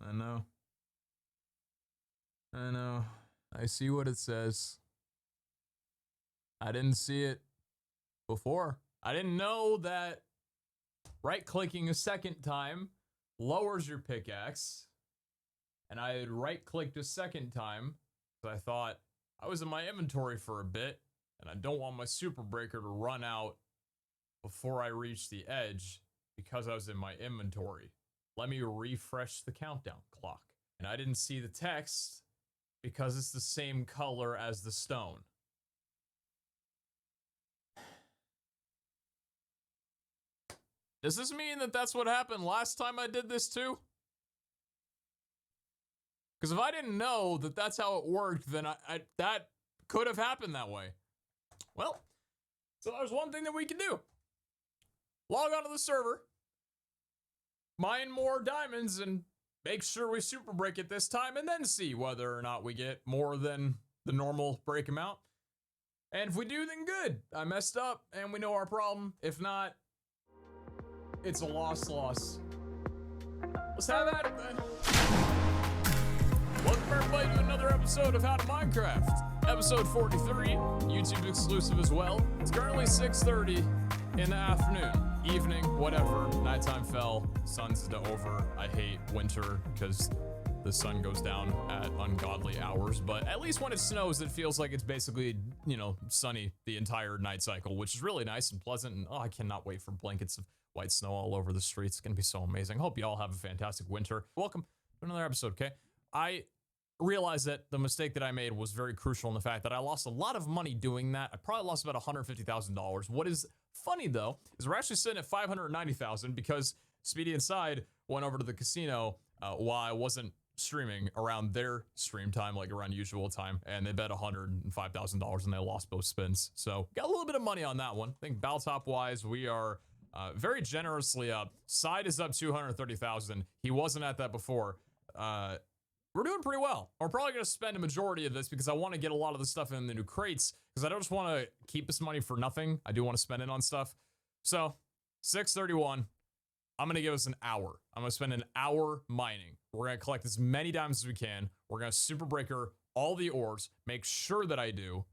I know. I know. I see what it says. I didn't see it before. I didn't know that right-clicking a second time lowers your pickaxe. And I had right-clicked a second time because I thought I was in my inventory for a bit and I don't want my super breaker to run out before I reach the edge because I was in my inventory. Let me refresh the countdown clock. And I didn't see the text because it's the same color as the stone. Does this mean that that's what happened last time I did this too? Because if I didn't know that that's how it worked, then that could have happened that way. Well, so there's one thing that we can do. Log onto the server, mine more diamonds, and make sure we super break it this time, and then see whether or not we get more than the normal break amount. And if we do, then good. I messed up, and we know our problem. If not, it's a loss. Let's have at it then. Welcome everybody to another episode of How to Minecraft. Episode 43, YouTube exclusive as well. It's currently 6:30 in the afternoon, evening, whatever. Nighttime fell, sun's over. I hate winter because the sun goes down at ungodly hours, but at least when it snows, it feels like it's basically, sunny the entire night cycle, which is really nice and pleasant. And I cannot wait for blankets of white snow all over the streets. It's gonna be so amazing. Hope you all have a fantastic winter. Welcome to another episode, okay? I realized that the mistake that I made was very crucial in the fact that I lost a lot of money doing that. I probably lost about $150,000. What is funny though, is we're actually sitting at $590,000 because Speedy Inside went over to the casino while I wasn't streaming around their stream time, like around usual time, and they bet $105,000 and they lost both spins. So got a little bit of money on that one. I think Baltop wise, we are very generously up. Side is up 230,000. He wasn't at that before. We're doing pretty well. We're probably going to spend a majority of this because I want to get a lot of the stuff in the new crates because I don't just want to keep this money for nothing. I do want to spend it on stuff. So 6:31, I'm going to give us an hour. I'm going to spend an hour mining. We're going to collect as many diamonds as we can. We're going to super breaker all the ores, make sure that I do.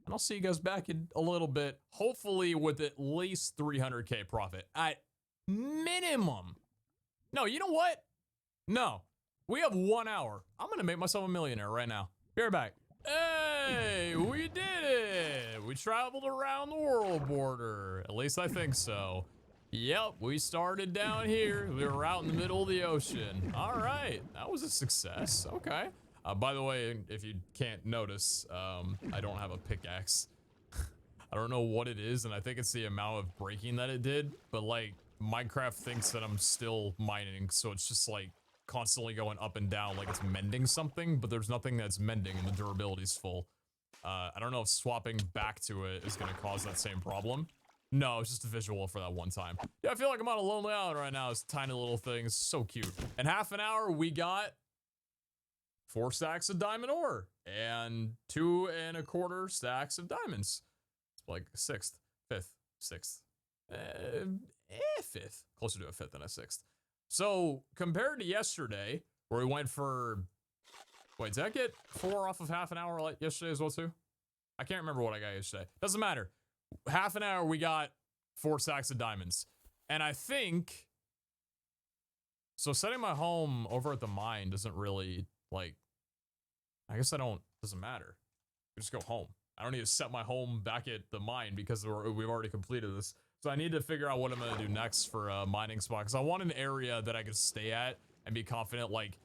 And I'll see you guys back in a little bit, hopefully with at least 300K profit at minimum. No, you know what? No. We have 1 hour. I'm gonna make myself a millionaire right now. Be right back. Hey, we did it! We traveled around the world border. At least I think so. Yep, we started down here. We were out in the middle of the ocean. All right, that was a success. Okay. By the way, if you can't notice, I don't have a pickaxe. I don't know what it is, and I think it's the amount of breaking that it did, but like, Minecraft thinks that I'm still mining, so it's just like, constantly going up and down like it's mending something, but there's nothing that's mending and the durability's full. I don't know if swapping back to it is gonna cause that same problem. No, it's just a visual for that one time. Yeah, I feel like I'm on a lonely island right now. It's tiny little things, so cute. In half an hour, we got 4 stacks of diamond ore and 2 1/4 stacks of diamonds. It's like a sixth, fifth, sixth, fifth, closer to a fifth than a sixth. So, compared to yesterday, where we went for, wait, did I get 4 off of half an hour like yesterday as well too? I can't remember what I got yesterday. Doesn't matter. Half an hour, we got 4 stacks of diamonds. And I think, so setting my home over at the mine doesn't really, like, I guess doesn't matter. We just go home. I don't need to set my home back at the mine because we've already completed this. So I need to figure out what I'm gonna do next for a mining spot, because I want an area that I can stay at and be confident, like,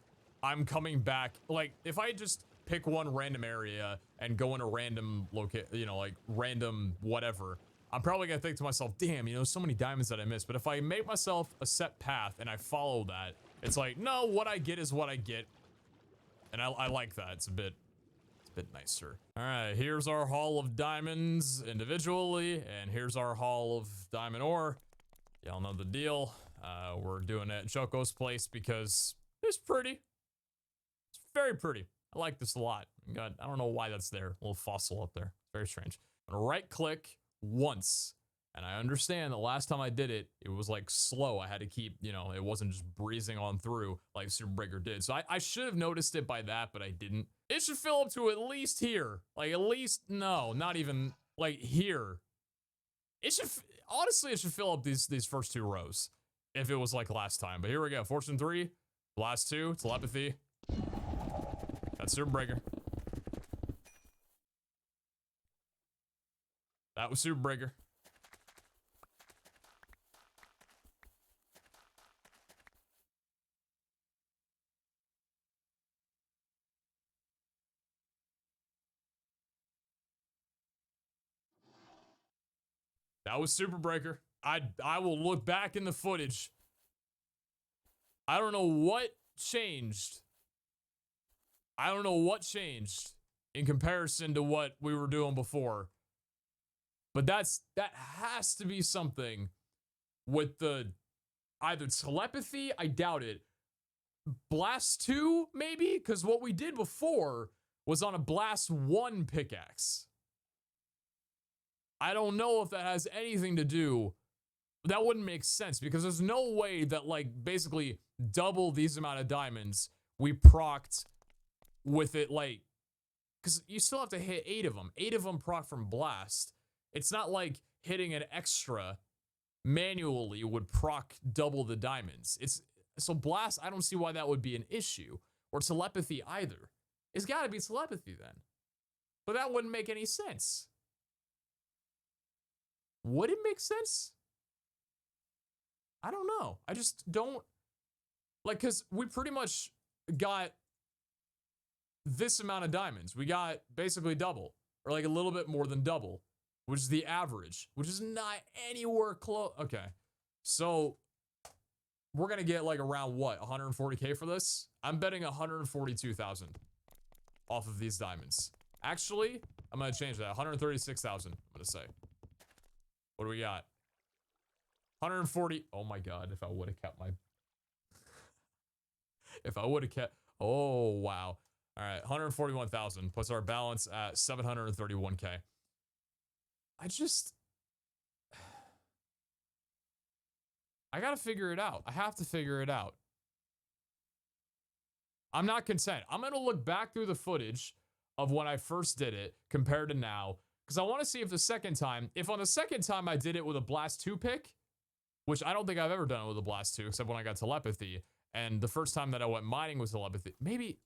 I'm coming back. Like, if I just pick one random area and go in a random like, random whatever, I'm probably gonna think to myself, damn, so many diamonds that I missed. But if I make myself a set path and I follow that, it's like, no, what I get is what I get. And I like that. It's a bit nicer. All right, here's our haul of diamonds individually, and here's our haul of diamond ore. Y'all know the deal. We're doing it at Choco's place because it's pretty. It's very pretty. I like this a lot. I don't know why that's there. A little fossil up there. Very strange. I'm gonna right click once And I understand the last time I did it, it was like slow. I had to keep, you know, it wasn't just breezing on through like Super Breaker did. So I should have noticed it by that, but I didn't. It should fill up to at least here. Like at least, no, not even like here. It should, honestly, it should fill up these first 2 rows if it was like last time. But here we go. Fortune 3, Blast 2, Telepathy. That's Super Breaker. That was Super Breaker. That was Super Breaker. I will look back in the footage. I don't know what changed. I don't know what changed in comparison to what we were doing before. But that has to be something with the either telepathy, I doubt it. Blast 2, maybe? Because what we did before was on a Blast 1 pickaxe. I don't know if that has anything to do. That wouldn't make sense because there's no way that like basically double these amount of diamonds we procced with it, like, because you still have to hit 8 of them. 8 of them proc from Blast. It's not like hitting an extra manually would proc double the diamonds. So Blast, I don't see why that would be an issue. Or Telepathy either. It's got to be Telepathy then. But that wouldn't make any sense. Would it make sense? I don't know. I just don't, like, because we pretty much got this amount of diamonds. We got basically double, or like a little bit more than double, which is the average, which is not anywhere close. Okay, so we're gonna get like around what, 140k for this? I'm betting 142,000 off of these diamonds. Actually, I'm gonna change that. 136,000. I'm gonna say. What do we got? 140. Oh my god! If I would have kept my. If I would have kept. Oh wow! All right, 141,000 puts our balance at 731k. I gotta figure it out. I have to figure it out. I'm not content. I'm gonna look back through the footage of when I first did it compared to now, because I want to see if the second time, if on the second time I did it with a Blast 2 pick, which I don't think I've ever done it with a Blast 2, except when I got Telepathy, and the first time that I went mining was Telepathy. Maybe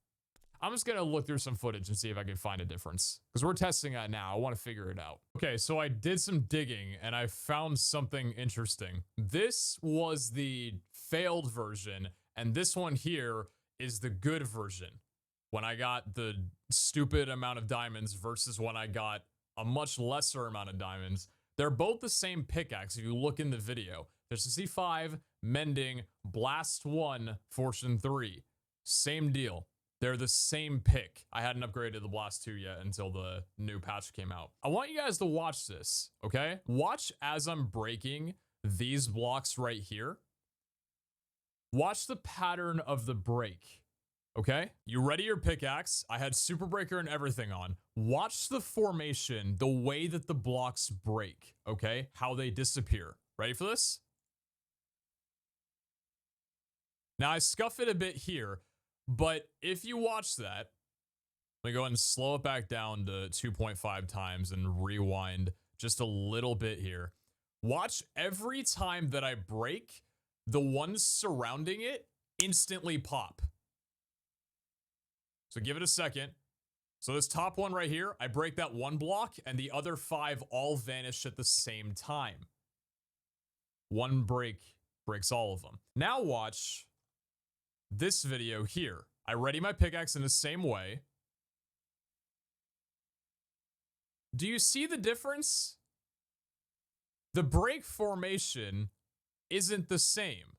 I'm just gonna look through some footage and see if I can find a difference, because we're testing that now. I want to figure it out. Okay, so I did some digging and I found something interesting. This was the failed version, and this one here is the good version. When I got the stupid amount of diamonds versus when I got a much lesser amount of diamonds. They're both the same pickaxe if you look in the video. There's a C5, Mending, Blast 1, Fortune 3. Same deal. They're the same pick. I hadn't upgraded the Blast 2 yet until the new patch came out. I want you guys to watch this, okay? Watch as I'm breaking these blocks right here. Watch the pattern of the break. Okay, you ready your pickaxe? I had Super Breaker and everything on. Watch the formation, the way that the blocks break, okay? How they disappear. Ready for this? Now I scuff it a bit here, but if you watch that, let me go ahead and slow it back down to 2.5 times and rewind just a little bit here. Watch every time that I break, the ones surrounding it instantly pop. So give it a second. So this top one right here, I break that one block and the other 5 all vanish at the same time. One break breaks all of them. Now watch this video here. I ready my pickaxe in the same way. Do you see the difference? The break formation isn't the same.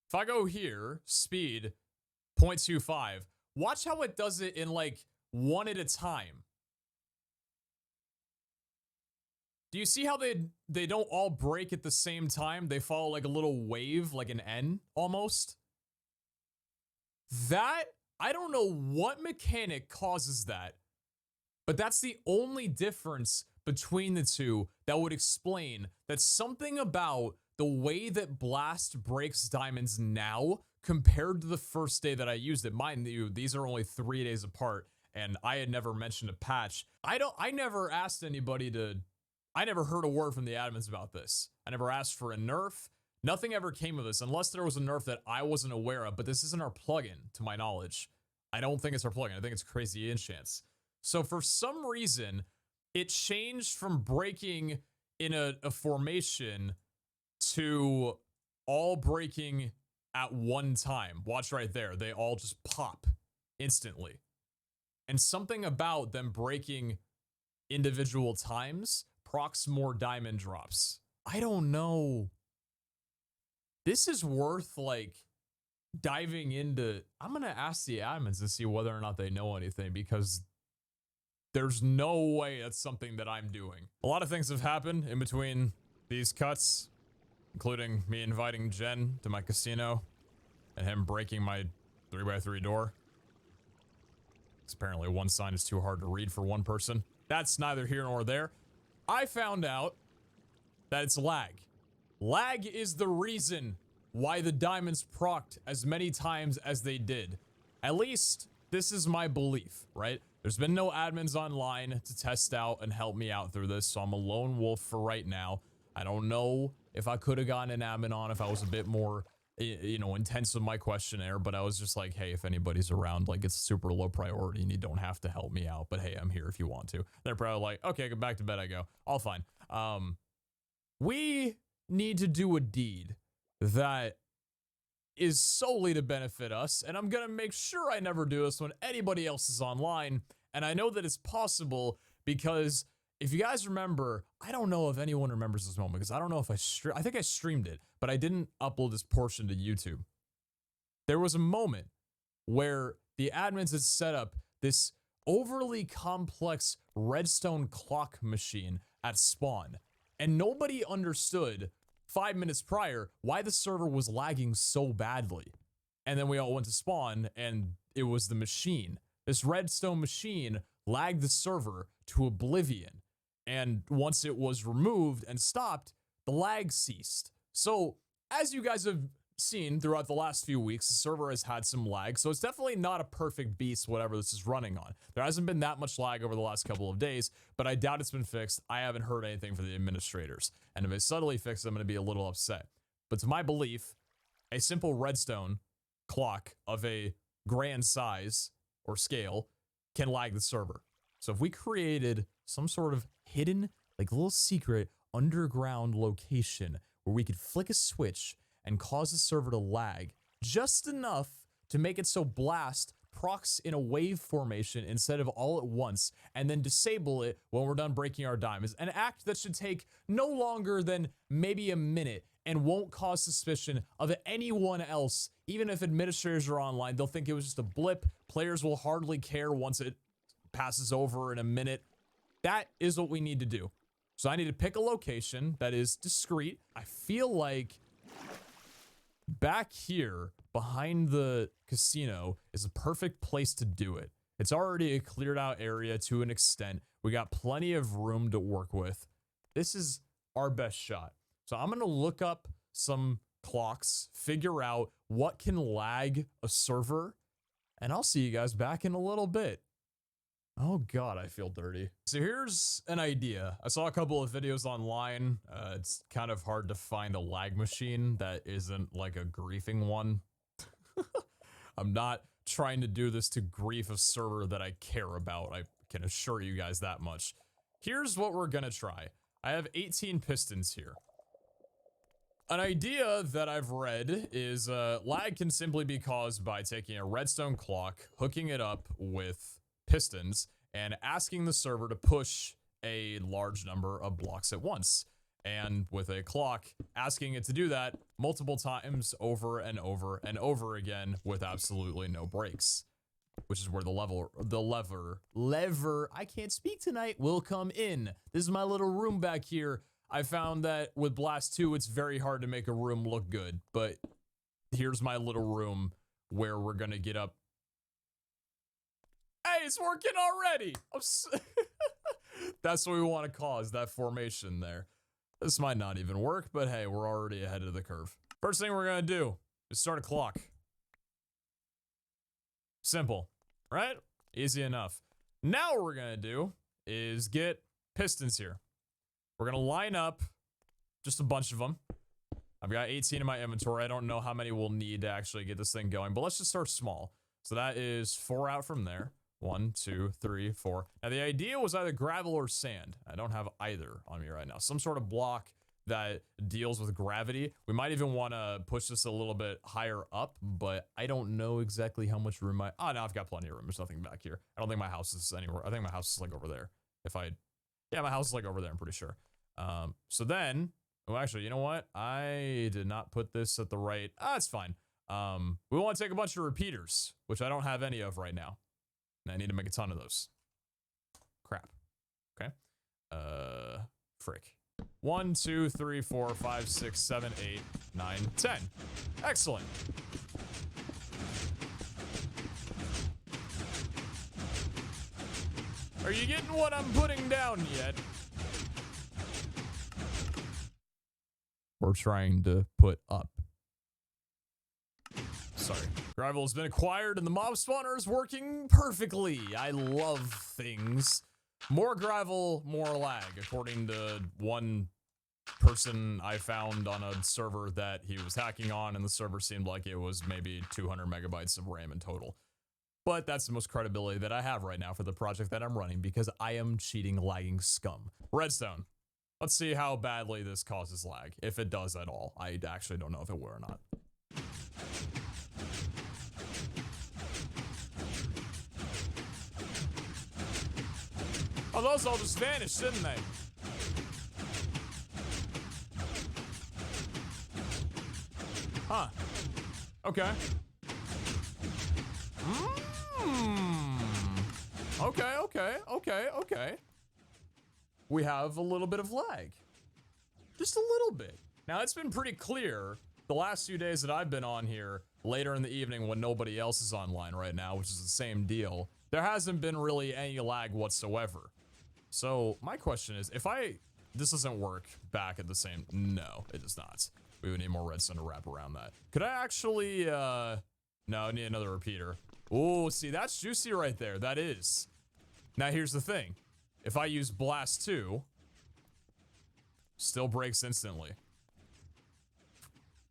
If I go here, speed 0.25, watch how it does it in like one at a time. Do you see how they don't all break at the same time? They follow like a little wave, like an N almost. That, I don't know what mechanic causes that, but that's the only difference between the two that would explain that something about the way that Blast breaks diamonds now compared to the first day that I used it. Mind you, these are only 3 days apart, and I had never mentioned a patch. I never asked anybody to, I never heard a word from the admins about this. I never asked for a nerf. Nothing ever came of this, unless there was a nerf that I wasn't aware of, but this isn't our plugin, to my knowledge. I don't think it's our plugin. I think it's Crazy Enchants. So for some reason, it changed from breaking in a formation to all breaking at one time. Watch right there. They all just pop instantly. And something about them breaking individual times procs more diamond drops. I don't know. This is worth like diving into. I'm going to ask the admins to see whether or not they know anything, because there's no way that's something that I'm doing. A lot of things have happened in between these cuts, including me inviting Jen to my casino and him breaking my 3x3 door. Because apparently one sign is too hard to read for one person. That's neither here nor there. I found out that it's lag. Lag is the reason why the diamonds procced as many times as they did. At least, this is my belief, right? There's been no admins online to test out and help me out through this, so I'm a lone wolf for right now. I don't know if I could have gotten an admin on if I was a bit more, you know, intense with my questionnaire, but I was just like, hey, if anybody's around, like, it's super low priority and you don't have to help me out, but hey, I'm here if you want to. They're probably like, okay, go back to bed I go. All fine. We need to do a deed that is solely to benefit us, and I'm gonna make sure I never do this when anybody else is online, and I know that it's possible because if you guys remember, I don't know if anyone remembers this moment because I don't know if I think I streamed it, but I didn't upload this portion to YouTube. There was a moment where the admins had set up this overly complex redstone clock machine at spawn, and nobody understood 5 minutes prior why the server was lagging so badly. And then we all went to spawn and it was the machine. This redstone machine lagged the server to oblivion. And once it was removed and stopped, the lag ceased. So as you guys have seen throughout the last few weeks, the server has had some lag. So it's definitely not a perfect beast, whatever this is running on. There hasn't been that much lag over the last couple of days, but I doubt it's been fixed. I haven't heard anything from the administrators. And if it's subtly fixed, I'm going to be a little upset. But to my belief, a simple redstone clock of a grand size or scale can lag the server. So if we created some sort of hidden, like little secret underground location where we could flick a switch and cause the server to lag just enough to make it so Blast procs in a wave formation instead of all at once, and then disable it when we're done breaking our diamonds. An act that should take no longer than maybe a minute and won't cause suspicion of anyone else. Even if administrators are online, they'll think it was just a blip. Players will hardly care once it passes over in a minute. That is what we need to do. So I need to pick a location that is discreet. I feel like back here behind the casino is a perfect place to do it. It's already a cleared out area to an extent. We got plenty of room to work with. This is our best shot. So I'm going to look up some clocks, figure out what can lag a server, and I'll see you guys back in a little bit. Oh God, I feel dirty. So here's an idea. I saw a couple of videos online. It's kind of hard to find a lag machine that isn't like a griefing one. I'm not trying to do this to grief a server that I care about. I can assure you guys that much. Here's what we're gonna try. I have 18 pistons here. An idea that I've read is lag can simply be caused by taking a redstone clock, hooking it up with pistons, and asking the server to push a large number of blocks at once. And with a clock, asking it to do that multiple times over and over and over again with absolutely no breaks. Which is where the lever, I can't speak tonight, will come in. This is my little room back here. I found that with Blast 2, it's very hard to make a room look good, but here's my little room where we're gonna get up. Hey, it's working already. That's what we want to cause, that formation there. This might not even work, but hey, we're already ahead of the curve. First thing we're going to do is start a clock. Simple, right? Easy enough. Now what we're going to do is get pistons here. We're going to line up just a bunch of them. I've got 18 in my inventory. I don't know how many we'll need to actually get this thing going, but let's just start small. So that is 4 out from there. 1, 2, 3, 4. Now the idea was either gravel or sand. I don't have either on me right now. Some sort of block that deals with gravity. We might even want to push this a little bit higher up, but I don't know exactly how much room no, I've got plenty of room. There's nothing back here. I don't think my house is anywhere. I think my house is like over there. Yeah, my house is like over there, I'm pretty sure. So then, oh, actually, you know what? I did not put this at the right, it's fine. We want to take a bunch of repeaters, which I don't have any of right now. And I need to make a ton of those. Crap. Okay. Frick. 1, 2, 3, 4, 5, 6, 7, 8, 9, 10. Excellent. Are you getting what I'm putting down yet? We're trying to put up. Sorry. Gravel has been acquired and the mob spawner is working perfectly. I love things. More gravel, more lag, according to one person I found on a server that he was hacking on, and the server seemed like it was maybe 200 megabytes of RAM in total. But that's the most credibility that I have right now for the project that I'm running, because I am cheating, lagging scum. Redstone. Let's see how badly this causes lag, if it does at all. I actually don't know if it will or not. Oh, those all just vanished, didn't they? Huh. Okay. Okay. We have a little bit of lag. Just a little bit. Now, it's been pretty clear the last few days that I've been on here, later in the evening when nobody else is online right now, which is the same deal, there hasn't been really any lag whatsoever. So, my question is, this doesn't work back at the same, no, it does not. We would need more redstone to wrap around that. Could I actually, no, I need another repeater. Oh, see, that's juicy right there, that is. Now, here's the thing. If I use Blast 2, still breaks instantly.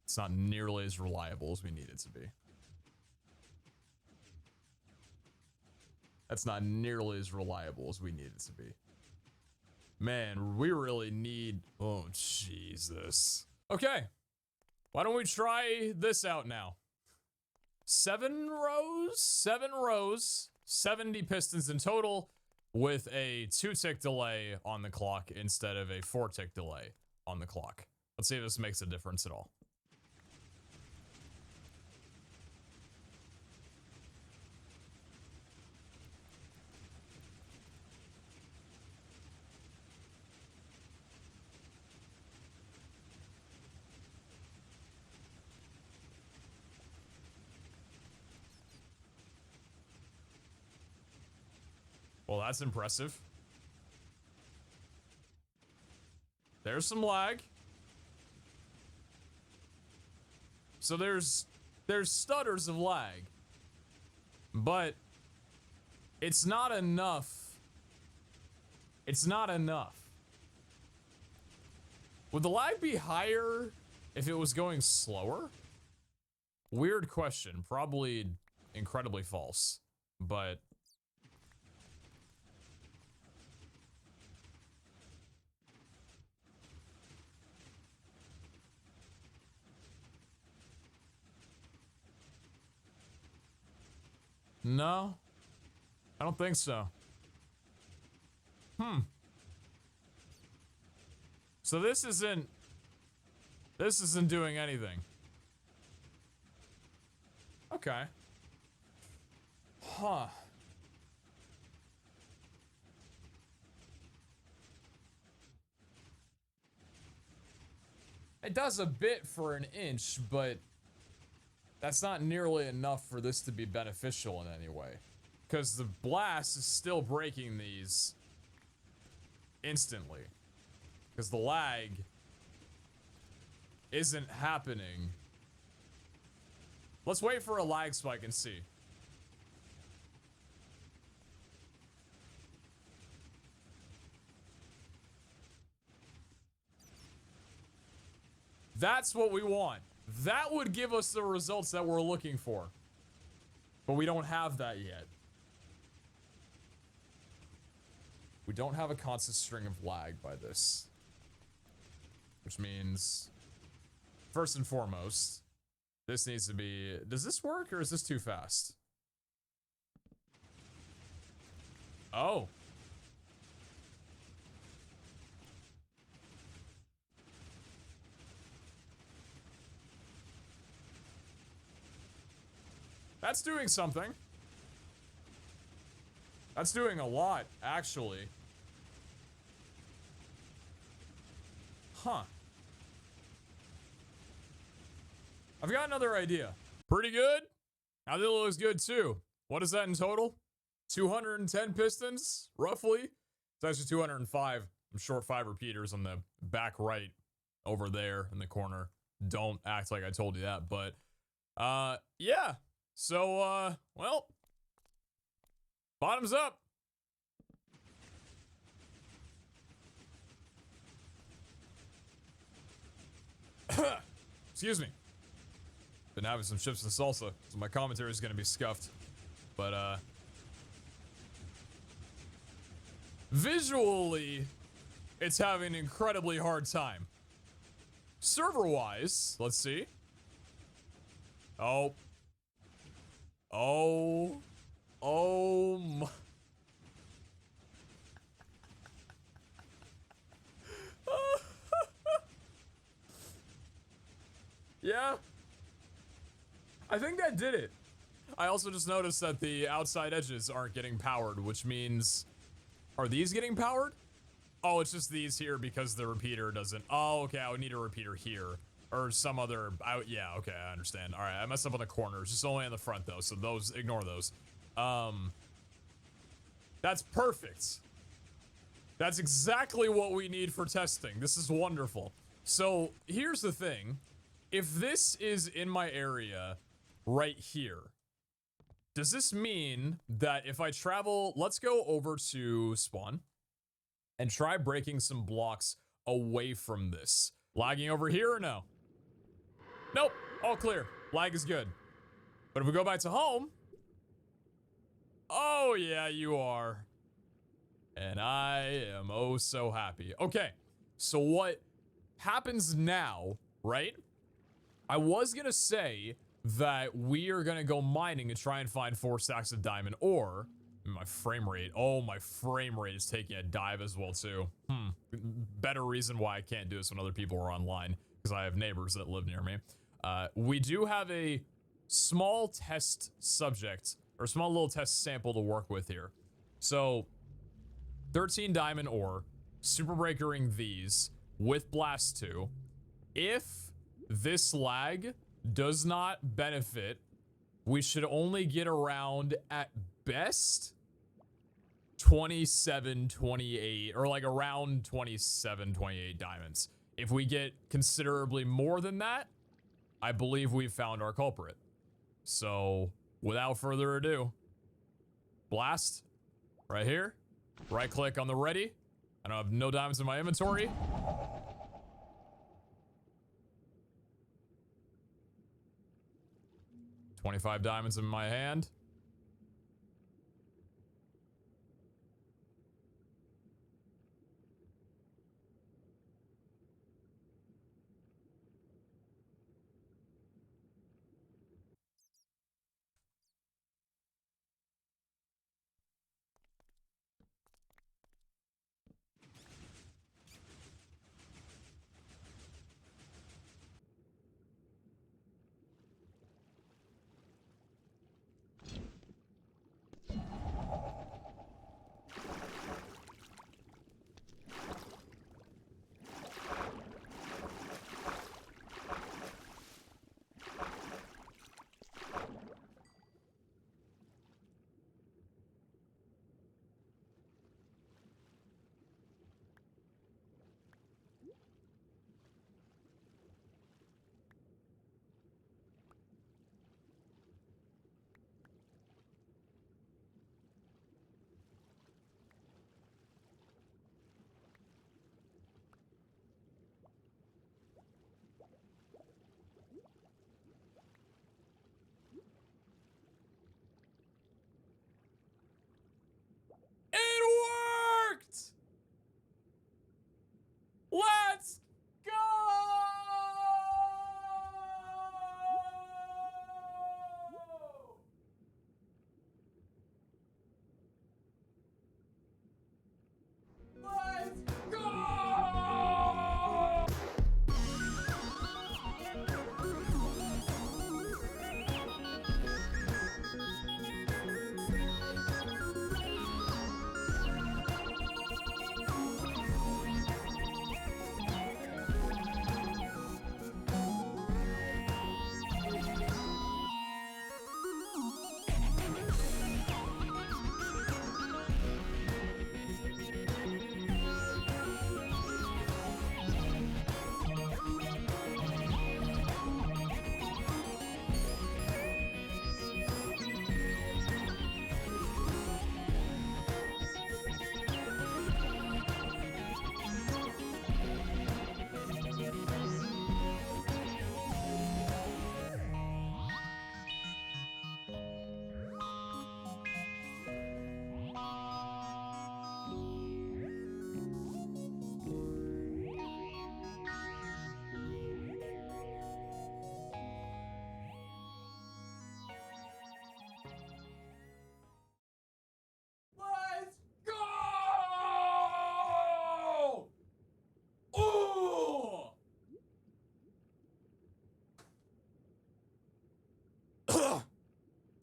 It's not nearly as reliable as we need it to be. That's not nearly as reliable as we need it to be. Man, we really need, oh, Jesus. Okay, why don't we try this out now? 7 rows, 70 pistons in total, with a 2-tick delay on the clock instead of a 4-tick delay on the clock. Let's see if this makes a difference at all. Well, that's impressive. There's some lag. So there's stutters of lag. But it's not enough. It's not enough. Would the lag be higher if it was going slower? Weird question. Probably incredibly false. But no, I don't think so. So this isn't doing anything. Okay. Huh. It does a bit for an inch, but that's not nearly enough for this to be beneficial in any way. Because the blast is still breaking these. instantly. Because the lag isn't happening. Let's wait for a lag spike and see. That's what we want. That would give us the results that we're looking for. But we don't have that yet. We don't have a constant string of lag by this. Which means, first and foremost, this needs to be... Does this work or is this too fast? Oh. That's doing something. That's doing a lot, actually. Huh. I've got another idea. Pretty good. I think it looks good too. What is that in total? 210 pistons, roughly. It's actually 205. I'm short 5 repeaters on the back right over there in the corner. Don't act like I told you that, but yeah. So, well, bottoms up. Excuse me. Been having some chips and salsa, so my commentary is gonna be scuffed. But, visually, it's having an incredibly hard time. Server-wise, let's see. Oh. Oh. Oh my. Yeah. I think that did it. I also just noticed that the outside edges aren't getting powered, which means... Are these getting powered? Oh, it's just these here because the repeater doesn't... Oh, okay, I would need a repeater here. Or some other... yeah, okay, I understand. Alright, I messed up on the corners. Just only on the front, though, so those... Ignore those. That's perfect. That's exactly what we need for testing. This is wonderful. So, here's the thing. If this is in my area right here, does this mean that if I travel... Let's go over to spawn and try breaking some blocks away from this. Lagging over here or no? Nope, all clear. Lag is good. But if we go back to home... Oh yeah, you are. And I am oh so happy. Okay, so what happens now, right? I was gonna say that we are gonna go mining and try and find 4 stacks of diamond ore. My frame rate, oh, my frame rate is taking a dive as well too. Better reason why I can't do this when other people are online, because I have neighbors that live near me. We do have a small test subject, or small little test sample to work with here. So, 13 diamond ore, super breakering these with blast 2. If this lag does not benefit, we should only get around, at best, 27, 28, or like around 27, 28 diamonds. If we get considerably more than that, I believe we've found our culprit. So, without further ado, blast, right here, right click on the ready. I don't have no diamonds in my inventory. $25 diamonds in my hand.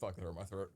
Fucking hurt my throat.